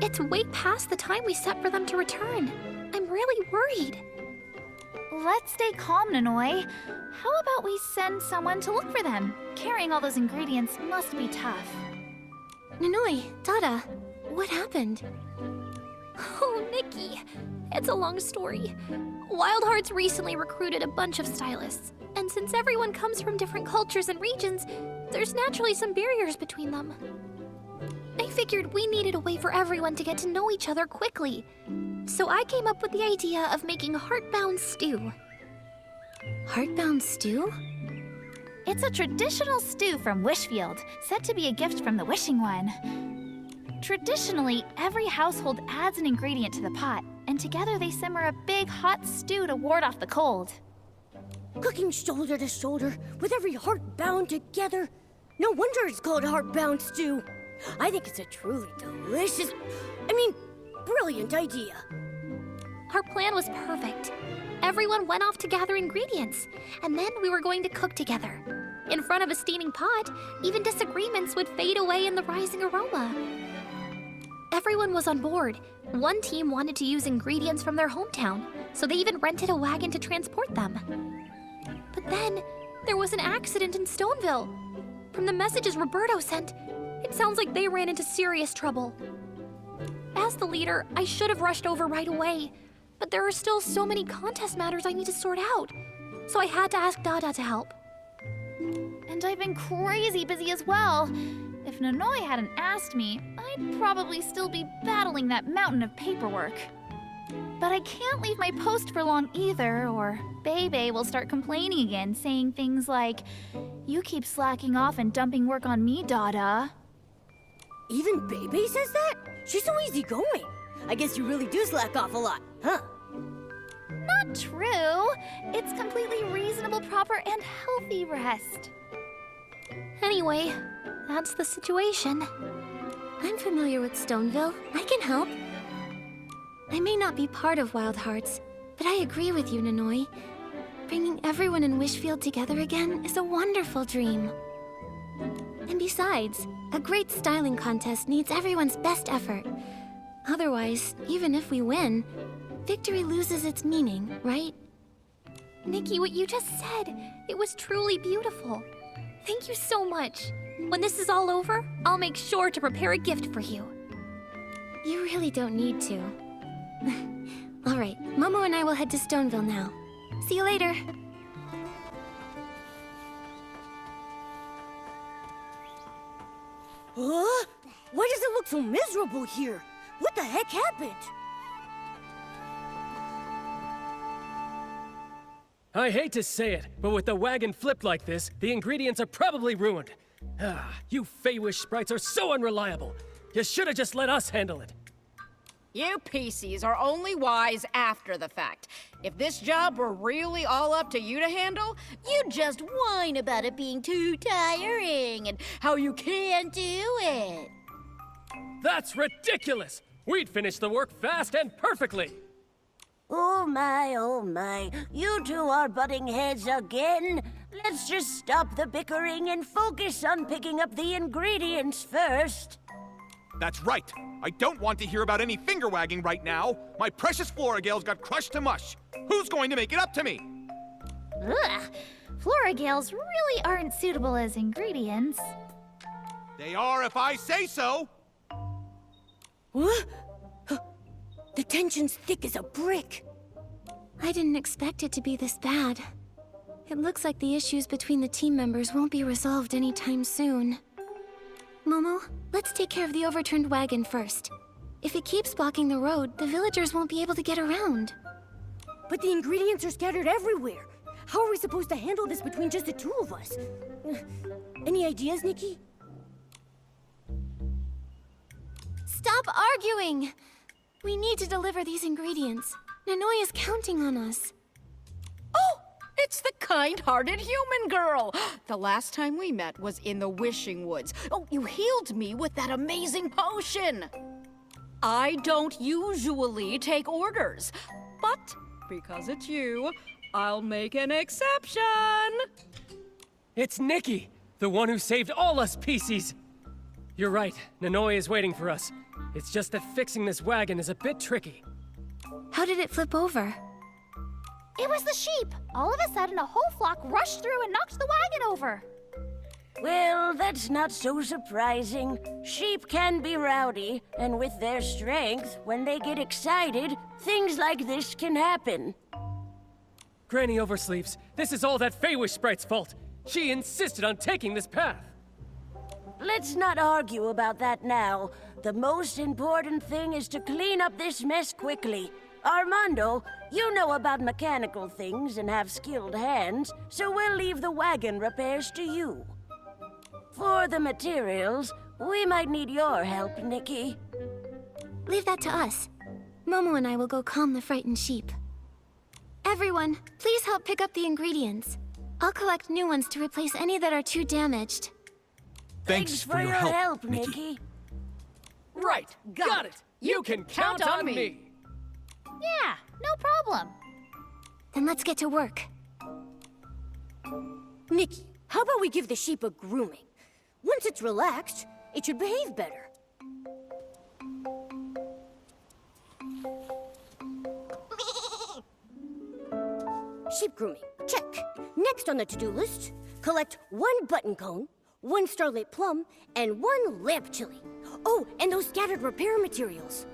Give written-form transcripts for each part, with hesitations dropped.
It's way past the time we set for them to return. I'm really worried. Let's stay calm, Nanoi. How about we send someone to look for them? Carrying all those ingredients must be tough. Nanoi, Dada, what happened? Oh, Nikki, it's a long story. Wild Hearts recently recruited a bunch of stylists, and since everyone comes from different cultures and regions, there's naturally some barriers between them. I figured we needed a way for everyone to get to know each other quickly, so I came up with the idea of making heartbound stew. Heartbound stew? It's a traditional stew from Wishfield, said to be a gift from the Wishing One. Traditionally, every household adds an ingredient to the pot, and together they simmer a big hot stew to ward off the cold. Cooking shoulder to shoulder, with every heart bound together. No wonder it's called heartbound stew. I think it's a truly delicious, brilliant idea. Our plan was perfect. Everyone went off to gather ingredients, and then we were going to cook together. In front of a steaming pot, even disagreements would fade away in the rising aroma. Everyone was on board. One team wanted to use ingredients from their hometown, so they even rented a wagon to transport them. But then, there was an accident in Stoneville. From the messages Roberto sent, it sounds like they ran into serious trouble. As the leader, I should have rushed over right away, but there are still so many contest matters I need to sort out, so I had to ask Dada to help. And I've been crazy busy as well. If Nanoi hadn't asked me, I'd probably still be battling that mountain of paperwork. But I can't leave my post for long either, or Bebe will start complaining again, saying things like, "You keep slacking off and dumping work on me, Dada." Even Bebe says that? She's so easygoing. I guess you really do slack off a lot, huh? Not true. It's completely reasonable, proper, and healthy rest. Anyway, that's the situation. I'm familiar with Stoneville. I can help. I may not be part of Wild Hearts, but I agree with you, Nanoi. Bringing everyone in Wishfield together again is a wonderful dream. And besides, a great styling contest needs everyone's best effort. Otherwise, even if we win, victory loses its meaning, right? Nikki, what you just said, it was truly beautiful. Thank you so much. When this is all over, I'll make sure to prepare a gift for you. You really don't need to. All right, Momo and I will head to Stoneville now. See you later. Huh? Why does it look so miserable here? What the heck happened? I hate to say it, but with the wagon flipped like this, the ingredients are probably ruined. You Feywish sprites are so unreliable. You should have just let us handle it. You PCs are only wise after the fact. If this job were really all up to you to handle, you'd just whine about it being too tiring and how you can't do it. That's ridiculous! We'd finish the work fast and perfectly! Oh my, you two are butting heads again. Let's just stop the bickering and focus on picking up the ingredients first. That's right. I don't want to hear about any finger-wagging right now. My precious Floragales got crushed to mush. Who's going to make it up to me? Ugh, Floragales really aren't suitable as ingredients. They are if I say so. What? The tension's thick as a brick. I didn't expect it to be this bad. It looks like the issues between the team members won't be resolved anytime soon. Momo, let's take care of the overturned wagon first. If it keeps blocking the road, the villagers won't be able to get around. But the ingredients are scattered everywhere. How are we supposed to handle this between just the two of us? Any ideas, Nikki? Stop arguing! We need to deliver these ingredients. Nanoi is counting on us. Oh, it's the kind-hearted human girl. The last time we met was in the Wishing Woods. Oh, you healed me with that amazing potion. I don't usually take orders, but because it's you, I'll make an exception. It's Nikki, the one who saved all us PCs. You're right. Nanoi is waiting for us. It's just that fixing this wagon is a bit tricky. How did it flip over? It was the sheep. All of a sudden, a whole flock rushed through and knocked the wagon over. Well, that's not so surprising. Sheep can be rowdy, and with their strength, when they get excited, things like this can happen. Granny Oversleeves, this is all that Feywish Sprite's fault. She insisted on taking this path. Let's not argue about that now. The most important thing is to clean up this mess quickly. Armando, you know about mechanical things and have skilled hands, so we'll leave the wagon repairs to you. For the materials, we might need your help, Nikki. Leave that to us. Momo and I will go calm the frightened sheep. Everyone, please help pick up the ingredients. I'll collect new ones to replace any that are too damaged. Thanks for your help, Nikki. Right, got it. You can count on me. Yeah, no problem. Then let's get to work. Nikki, how about we give the sheep a grooming? Once it's relaxed, it should behave better. Sheep grooming, check. Next on the to-do list, collect 1 button cone, 1 starlit plum, and 1 lamp chili. Oh, and those scattered repair materials.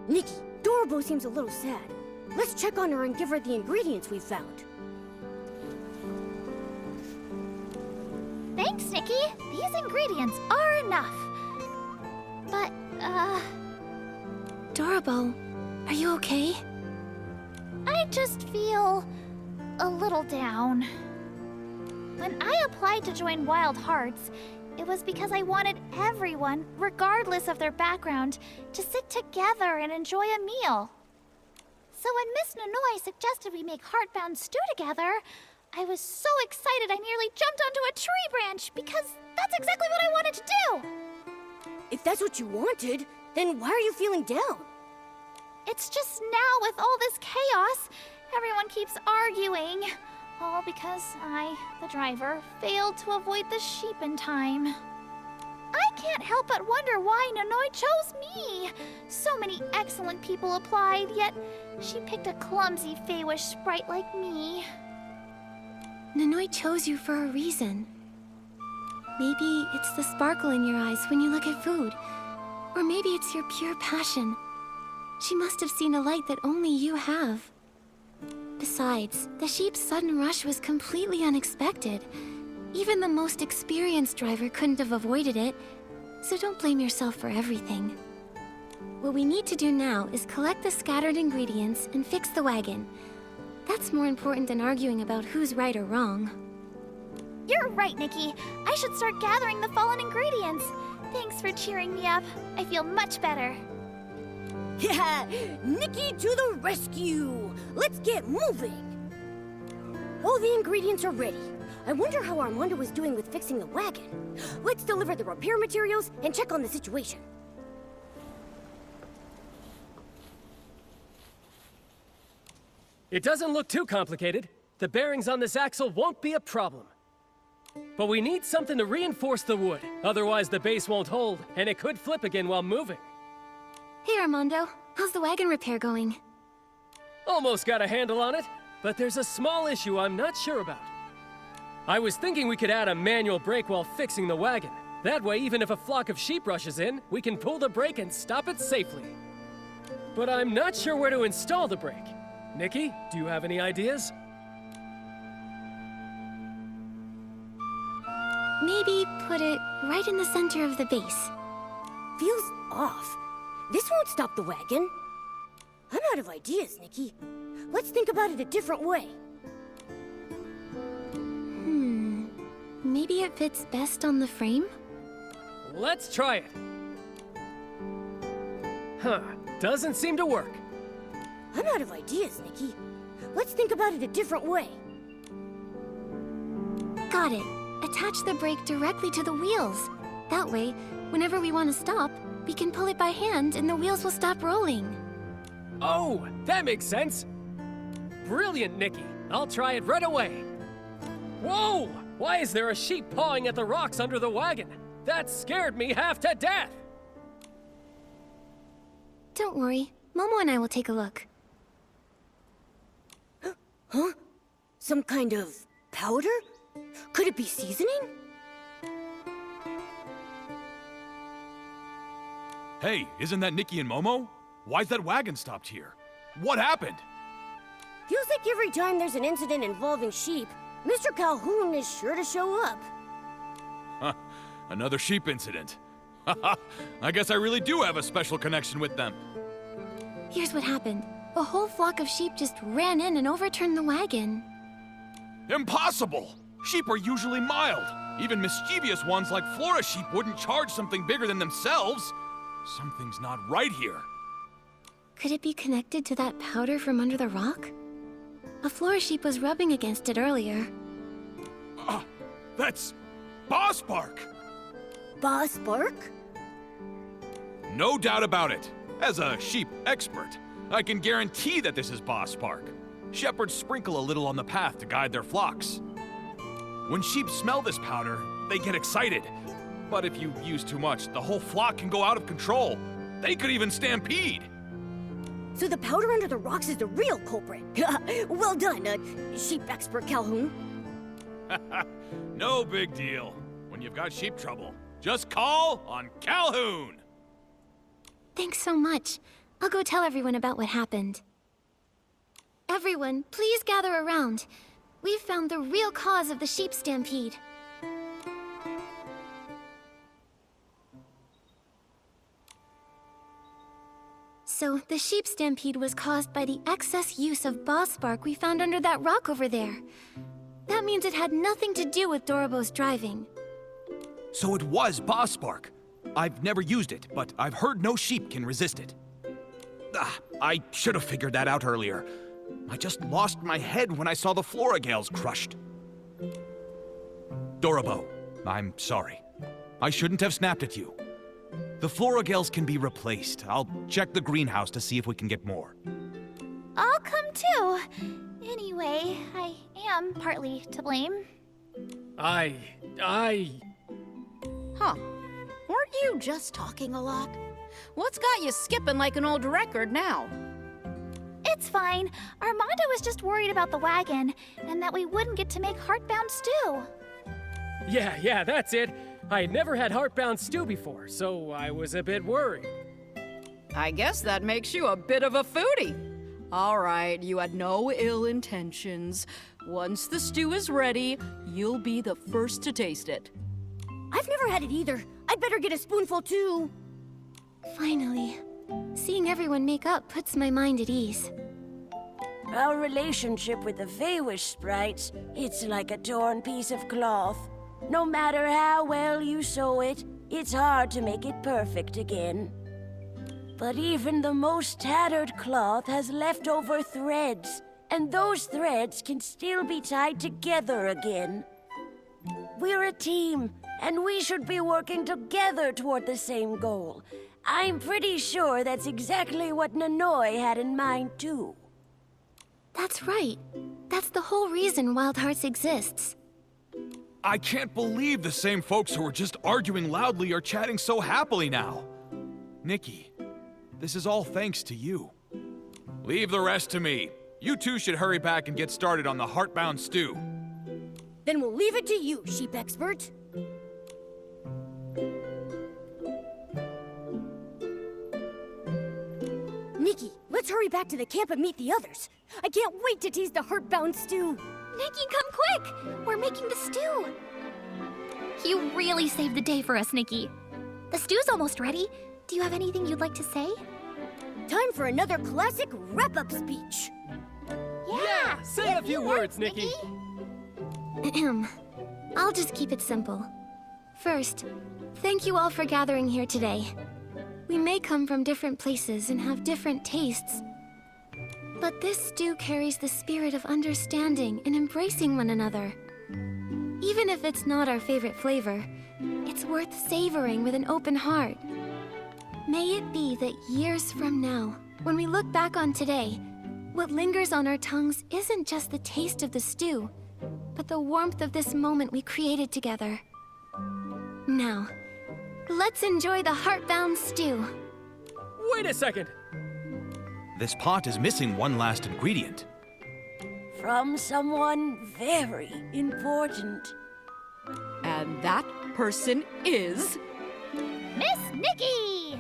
Nikki, Dorobo seems a little sad. Let's check on her and give her the ingredients we found. Thanks, Nikki. These ingredients are enough. But, Dorobo, are you okay? I just feel a little down. When I applied to join Wild Hearts, it was because I wanted everyone, regardless of their background, to sit together and enjoy a meal. So when Miss Nanoi suggested we make Heartbound stew together, I was so excited I nearly jumped onto a tree branch because that's exactly what I wanted to do. If that's what you wanted, then why are you feeling down? It's just now with all this chaos, everyone keeps arguing. All because I, the driver, failed to avoid the sheep in time. I can't help but wonder why Nanoi chose me. So many excellent people applied, yet she picked a clumsy Feywish sprite like me. Nanoi chose you for a reason. Maybe it's the sparkle in your eyes when you look at food. Or maybe it's your pure passion. She must have seen a light that only you have. Besides, the sheep's sudden rush was completely unexpected. Even the most experienced driver couldn't have avoided it, so don't blame yourself for everything. What we need to do now is collect the scattered ingredients and fix the wagon. That's more important than arguing about who's right or wrong. You're right, Nikki. I should start gathering the fallen ingredients. Thanks for cheering me up. I feel much better. Yeah, Nikki to the rescue! Let's get moving! All the ingredients are ready. I wonder how Armando is doing with fixing the wagon. Let's deliver the repair materials and check on the situation. It doesn't look too complicated. The bearings on this axle won't be a problem. But we need something to reinforce the wood. Otherwise, the base won't hold, and it could flip again while moving. Hey, Armando. How's the wagon repair going? Almost got a handle on it, but there's a small issue I'm not sure about. I was thinking we could add a manual brake while fixing the wagon. That way, even if a flock of sheep rushes in, we can pull the brake and stop it safely. But I'm not sure where to install the brake. Nikki, do you have any ideas? Maybe put it right in the center of the base. Feels off. This won't stop the wagon. I'm out of ideas, Nikki. Let's think about it a different way. Maybe it fits best on the frame? Let's try it. Huh, doesn't seem to work. I'm out of ideas, Nikki. Let's think about it a different way. Got it. Attach the brake directly to the wheels. That way, whenever we want to stop, we can pull it by hand and the wheels will stop rolling. Oh, that makes sense. brilliant, Nikki. I'll try it right away. Whoa! Why is there a sheep pawing at the rocks under the wagon? That scared me half to death! Don't worry. Momo and I will take a look. Huh? Some kind of powder? Could it be seasoning? Hey, isn't that Nikki and Momo? Why's that wagon stopped here? What happened? Feels like every time there's an incident involving sheep, Mr. Calhoun is sure to show up. Huh, another sheep incident. I guess I really do have a special connection with them. Here's what happened. A whole flock of sheep just ran in and overturned the wagon. Impossible! Sheep are usually mild. Even mischievous ones like Flora sheep wouldn't charge something bigger than themselves. Something's not right here. Could it be connected to that powder from under the rock? A Flora sheep was rubbing against it earlier. That's Boss Bark! Boss Bark? No doubt about it. As a sheep expert, I can guarantee that this is Boss Bark. Shepherds sprinkle a little on the path to guide their flocks. When sheep smell this powder, they get excited. But if you use too much, the whole flock can go out of control. They could even stampede. So the powder under the rocks is the real culprit. Well done, sheep expert Calhoun. No big deal. When you've got sheep trouble, just call on Calhoun. Thanks so much. I'll go tell everyone about what happened. Everyone, please gather around. We've found the real cause of the sheep stampede. So, the sheep stampede was caused by the excess use of boss bark we found under that rock over there. That means it had nothing to do with Dorobo's driving. So it was Boss Bark. I've never used it, but I've heard no sheep can resist it. I should have figured that out earlier. I just lost my head when I saw the Floragales crushed. Dorobo, I'm sorry. I shouldn't have snapped at you. The Floragales can be replaced. I'll check the greenhouse to see if we can get more. I'll come too. Anyway, I am partly to blame. Huh. Weren't you just talking a lot? What's got you skipping like an old record now? It's fine. Armando was just worried about the wagon, and that we wouldn't get to make Heartbound stew. Yeah, that's it. I had never had heartbound stew before, so I was a bit worried. I guess that makes you a bit of a foodie. All right, you had no ill intentions. Once the stew is ready, you'll be the first to taste it. I've never had it either. I'd better get a spoonful too. Finally. Seeing everyone make up puts my mind at ease. Our relationship with the Feywish sprites, it's like a torn piece of cloth. No matter how well you sew it, it's hard to make it perfect again. But even the most tattered cloth has leftover threads, and those threads can still be tied together again. We're a team, and we should be working together toward the same goal. I'm pretty sure that's exactly what Nanoi had in mind, too. That's right. That's the whole reason Wild Hearts exists. I can't believe the same folks who were just arguing loudly are chatting so happily now. Nikki, this is all thanks to you. Leave the rest to me. You two should hurry back and get started on the Heartbound stew. Then we'll leave it to you, sheep expert. Nikki, let's hurry back to the camp and meet the others. I can't wait to taste the Heartbound stew. Nikki, come quick! We're making the stew! You really saved the day for us, Nikki. The stew's almost ready. Do you have anything you'd like to say? Time for another classic wrap-up speech. Yeah, say a few words, Nikki. Ahem. I'll just keep it simple. First, thank you all for gathering here today. We may come from different places and have different tastes, but this stew carries the spirit of understanding and embracing one another. Even if it's not our favorite flavor, it's worth savoring with an open heart. May it be that years from now, when we look back on today, What lingers on our tongues isn't just the taste of the stew, but the warmth of this moment we created together. Now, let's enjoy the heartbound stew. Wait a second! This pot is missing one last ingredient. From someone very important. And that person is... Miss Nikki!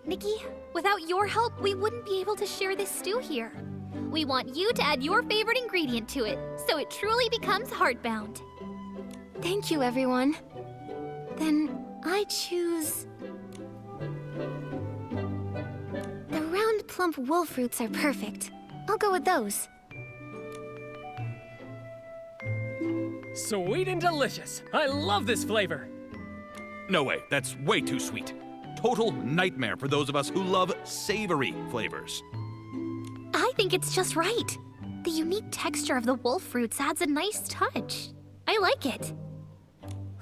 Nikki, without your help, we wouldn't be able to share this stew here. We want you to add your favorite ingredient to it, so it truly becomes heartbound. Thank you, everyone. Then I choose... The round, plump wolf roots are perfect. I'll go with those. Sweet and delicious. I love this flavor. No way, that's way too sweet. Total nightmare for those of us who love savory flavors. I think it's just right. The unique texture of the wolf roots adds a nice touch. I like it.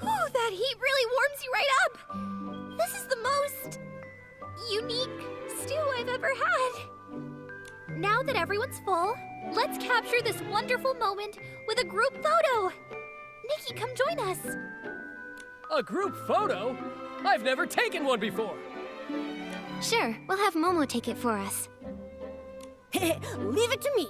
Whew, that heat really warms you right up. This is the most unique stew I've ever had. Now that everyone's full, let's capture this wonderful moment with a group photo. Nikki, come join us. A group photo? I've never taken one before. Sure, we'll have Momo take it for us. Leave it to me.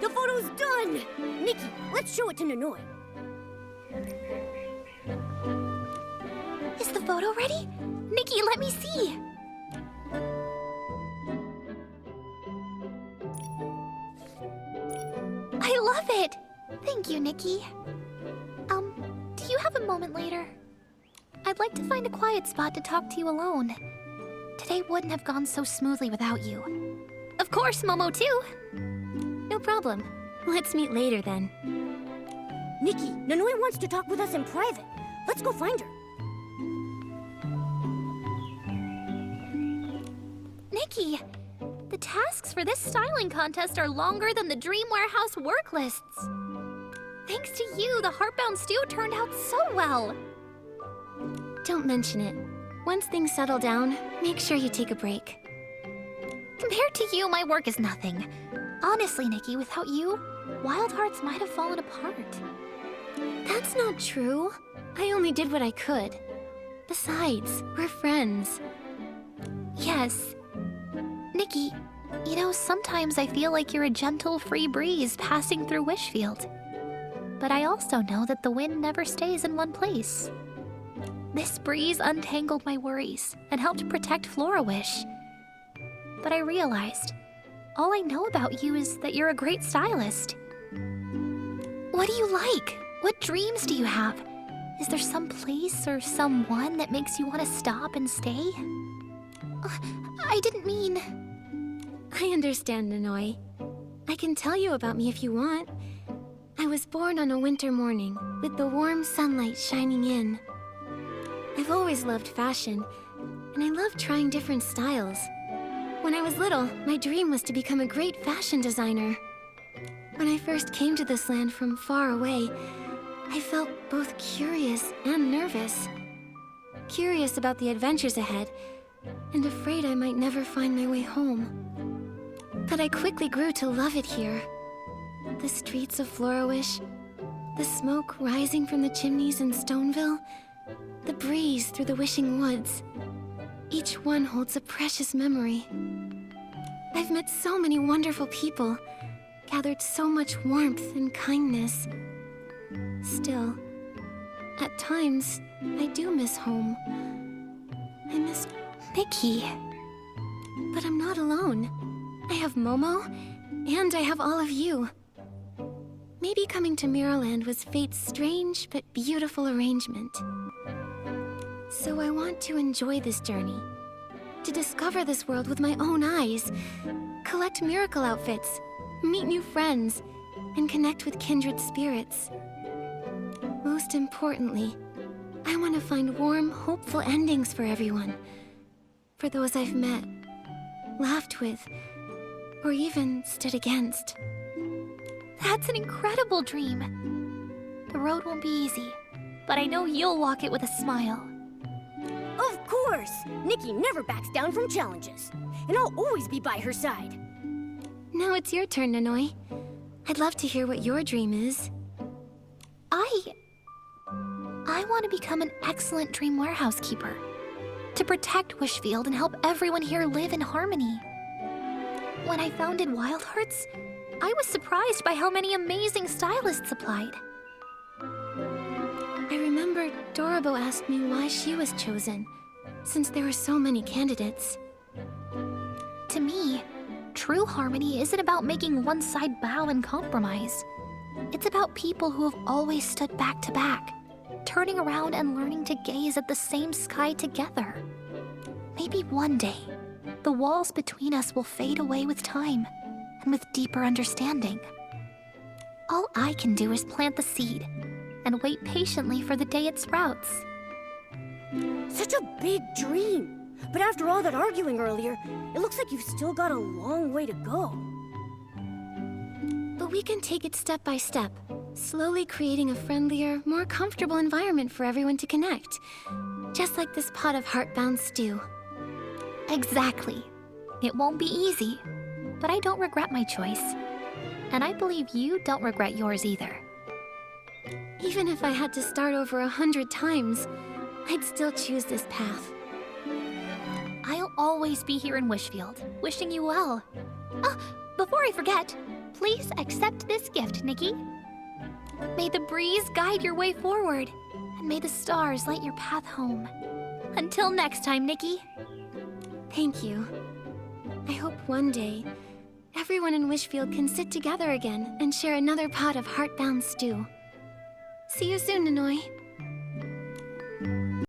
The photo's done! Nikki, let's show it to Nanoi. Is the photo ready? Nikki, let me see. I love it. Thank you, Nikki. Do you have a moment later? I'd like to find a quiet spot to talk to you alone. Today wouldn't have gone so smoothly without you. Of course, Momo too. No problem. Let's meet later then. Nikki, Nanoi wants to talk with us in private. Let's go find her. Nikki, the tasks for this styling contest are longer than the Dream Warehouse work lists. Thanks to you, the Heartbound stew turned out so well. Don't mention it. Once things settle down, make sure you take a break. Compared to you, my work is nothing. Honestly, Nikki, without you, Wild Hearts might have fallen apart. That's not true. I only did what I could. Besides, we're friends. Yes. Nikki, you know, sometimes I feel like you're a gentle, free breeze passing through Wishfield. But I also know that the wind never stays in one place. This breeze untangled my worries and helped protect Flora Wish. But I realized, all I know about you is that you're a great stylist. What do you like? What dreams do you have? Is there some place or someone that makes you want to stop and stay? I didn't mean... I understand, Nanoi. I can tell you about me if you want. I was born on a winter morning, with the warm sunlight shining in. I've always loved fashion, and I love trying different styles. When I was little, my dream was to become a great fashion designer. When I first came to this land from far away, I felt both curious and nervous. Curious about the adventures ahead, and afraid I might never find my way home. But I quickly grew to love it here. The streets of Florawish, the smoke rising from the chimneys in Stoneville, the breeze through the wishing woods. Each one holds a precious memory. I've met so many wonderful people, gathered so much warmth and kindness. Still, at times, I do miss home. I miss Nikki. But I'm not alone. I have Momo, and I have all of you. Maybe coming to Mirrorland was fate's strange but beautiful arrangement. So I want to enjoy this journey, to discover this world with my own eyes, collect miracle outfits, meet new friends, and connect with kindred spirits. Most importantly, I want to find warm, hopeful endings for everyone. For those I've met, laughed with, or even stood against. That's an incredible dream. The road won't be easy, but I know you'll walk it with a smile. Of course! Nikki never backs down from challenges. And I'll always be by her side. Now it's your turn, Nanoi. I'd love to hear what your dream is. I want to become an excellent dream warehouse keeper. To protect Wishfield and help everyone here live in harmony. When I founded Wild Hearts, I was surprised by how many amazing stylists applied. I remember Dorabo asked me why she was chosen, since there were so many candidates. To me, true harmony isn't about making one side bow and compromise. It's about people who have always stood back to back, turning around and learning to gaze at the same sky together. Maybe one day, the walls between us will fade away with time, and with deeper understanding. All I can do is plant the seed, and wait patiently for the day it sprouts. Such a big dream. But after all that arguing earlier, it looks like you've still got a long way to go. But we can take it step by step, slowly creating a friendlier, more comfortable environment for everyone to connect. Just like this pot of heartbound stew. Exactly. It won't be easy, but I don't regret my choice. And I believe you don't regret yours either. Even if I had to start over 100 times, I'd still choose this path. I'll always be here in Wishfield, wishing you well. Before I forget, please accept this gift, Nikki. May the breeze guide your way forward, and may the stars light your path home. Until next time, Nikki. Thank you. I hope one day, everyone in Wishfield can sit together again and share another pot of heartbound stew. See you soon, Nanoi.